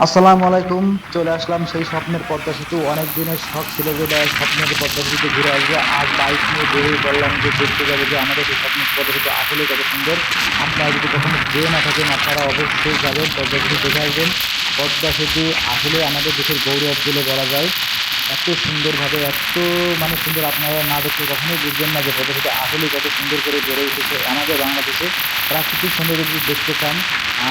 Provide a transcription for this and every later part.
আসসালামু আলাইকুম। চলে আসলাম সেই স্বপ্নের পদ্মা সেতু। অনেক দিনের শখ ছিল যে স্বপ্নের পদ্মা সেতুতে ঘুরে আসবো। আজ বাইক নিয়ে বেরিয়ে পড়লাম যে দেখতে যাবো যে আমাদের সেই স্বপ্নের পদ্মা সেতু আসলে কত সুন্দর। আপনারা যদি কখনো যেয়ে না থাকেন আপনারা অবশ্যই যাবেন, পদ্মা সেতু দেখে আসবেন। পদ্মা সেতু আসলে আমাদের দেশের গৌরব বলে বলা যায়। এত সুন্দরভাবে, এত মানে সুন্দর, আপনারা না দেখলে কখনোই বুঝবেন না যে পদ্মা সেতু আসলে কত সুন্দর করে গড়ে উঠেছে আমাদের বাংলাদেশে। প্রাকৃতিক সৌন্দর্য যদি দেখতে চান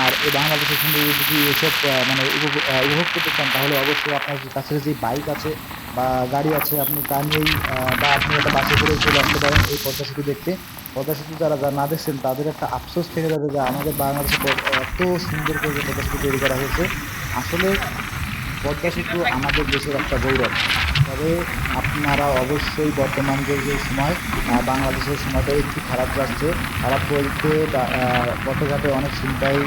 আর এই বাংলাদেশের সৌন্দর্য যদি এসব মানে উপভোগ করতে চান, তাহলে অবশ্যই আপনার কাছে যে বাইক আছে বা গাড়ি আছে আপনি তা নিয়েই বা আপনি একটা বাসে করে চলে আসতে পারেন এই পদ্মা সেতু দেখতে। পদ্মা সেতু যারা যারা না দেখছেন তাদের একটা আফসোস থেকে যাবে যে আমাদের বাংলাদেশে এত সুন্দর করে যে পদ্মা সেতু তৈরি করা হয়েছে। আসলে পদ্মা সেতু আমাদের দেশের একটা গৌরব। তবে আপনারা অবশ্যই বর্তমান যে সময় বাংলাদেশের সময়টা একটু খারাপ যাচ্ছে। খারাপ বলতে পথঘাটে অনেক ছিনতাই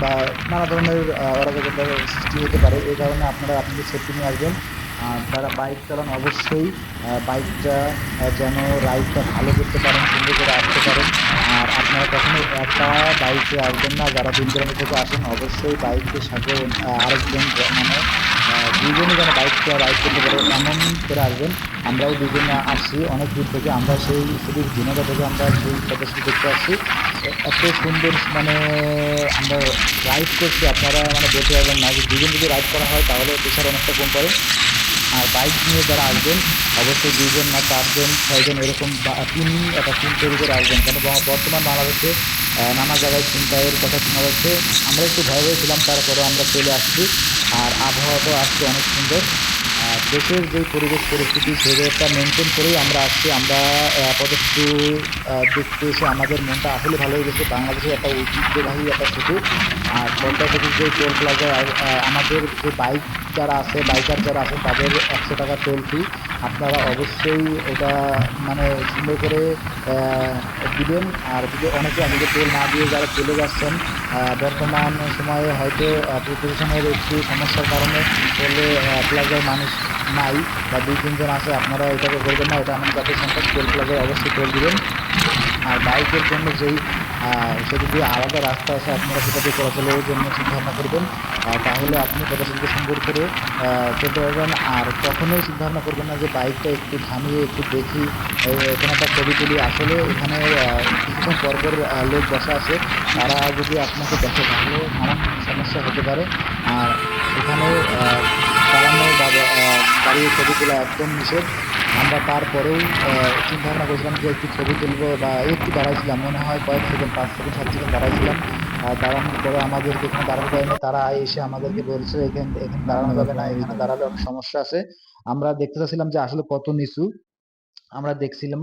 বা নানা ধরনের অরাজকতার সৃষ্টি হতে পারে। এই কারণে আপনারা আপনাদের সেফটি নিয়ে আসবেন। আর যারা বাইক চালান অবশ্যই বাইকটা যেন রাইডটা ভালো করতে পারেন, সুন্দর করে আসতে পারেন। আর আপনারা কখনো একা বাইকে আসবেন না, যারা দূর দূরান্ত থেকে আসেন অবশ্যই বাইকের সাথে আরেকজন মানে দুইজনই যেন বাইকটা রাইড করতে পারে এমন করে আসবেন। আমরাও দুজনে আসছি অনেক দূর থেকে, আমরা সেই শুধু ঝিনাইদহ থেকে আমরা সেই পদ্মা সেতু দেখতে আসছি। এত সুন্দর মানে আমরা রাইড করছি, আপনারা মানে বলতে পারবেন না যে দুজন যদি রাইড করা হয় তাহলে প্রেশার অনেকটা কম পড়ে। আর বাইক নিয়ে যারা আসবেন অবশ্যই দুইজন না চারজন ছয়জন এরকম একটা টিম তৈরি করে আসবেন, কেন বর্তমান বাংলাদেশে নানা জায়গায় ছিনতাইয়ের কথা শোনা যাচ্ছে। আমরা একটু ভয় ভয় ছিলাম, তারপরেও আমরা চলে আসছি। আর আবহাওয়াটাও আজকে অনেক সুন্দর। আর দেশের যে পরিবেশ পরিস্থিতি সেটা মেনটেন করেই আমরা আসছি। আমরা পদক্ষেপ দেখতে এসে আমাদের মনটা আসলে ভালো হয়ে গেছে। বাংলাদেশের একটা ঐতিহ্যবাহী একটা সেতু। আর পদ্মা সেতুর যে টোল প্লাজায় আমাদের যে বাইক যারা আছে, বাইকার যারা আছেন তাদের 100 টাকা টোল ফি। আপনারা অবশ্যই ওটা মানে সুন্দর করে আহ, দিবেন। আর যদি অনেকে আছে যে টোল না দিয়ে যারা চলে যাচ্ছেন, বর্তমান সময়ে হয়তো প্রশাসনের একটু সমস্যার কারণে টোলে প্লাজায় মানুষ নাই বা দুই তিনজন আছে, আপনারা এটাকে করবেন না। এটা আমাদের জাতীয় সম্পদ, টোল প্লাজায় অবশ্যই টোল দিবেন। আর বাইকের জন্য যেই সেটা দিয়ে আলাদা রাস্তা আছে আপনারা সেটা দিয়ে চলাচলের জন্য চিন্তা ভাবনা করবেন। তাহলে আপনি পদচারীকে সুন্দর করে চলতে পারবেন। আর কখনোই চিন্তা ভাবনা করবেন না যে বাইকটা একটু থামিয়ে একটু দেখি, এখানে একটা ছবি তুলি। আসলে এখানে কিছুক্ষণ পর পর লোক বসা আছে, তারা যদি আপনাকে দেখে তাহলে নানান সমস্যা হতে পারে। আর এখানে দাঁড়ানো বা দাঁড়িয়ে ছবি তোলা একদম নিষেধ। আমরা তারপরেও চিন্তা ভাবনা করেছিলাম যে একটু ছবি তুলবো বা একটু দাঁড়াইছিলাম, মনে হয় কয়েক সেকেন্ড, 5 সেকেন্ড 7 সেকেন্ড দাঁড়াইছিলাম। দাঁড়ানোর পরে আমাদেরকে এখানে দাঁড়ানো দেয়নি, তারা এসে আমাদেরকে বলছে এখানে এখানে দাঁড়ানো যাবে না, এখানে দাঁড়ালে অনেক সমস্যা আছে। আমরা দেখতে চাচ্ছিলাম যে আসলে কত নিচু, আমরা দেখছিলাম।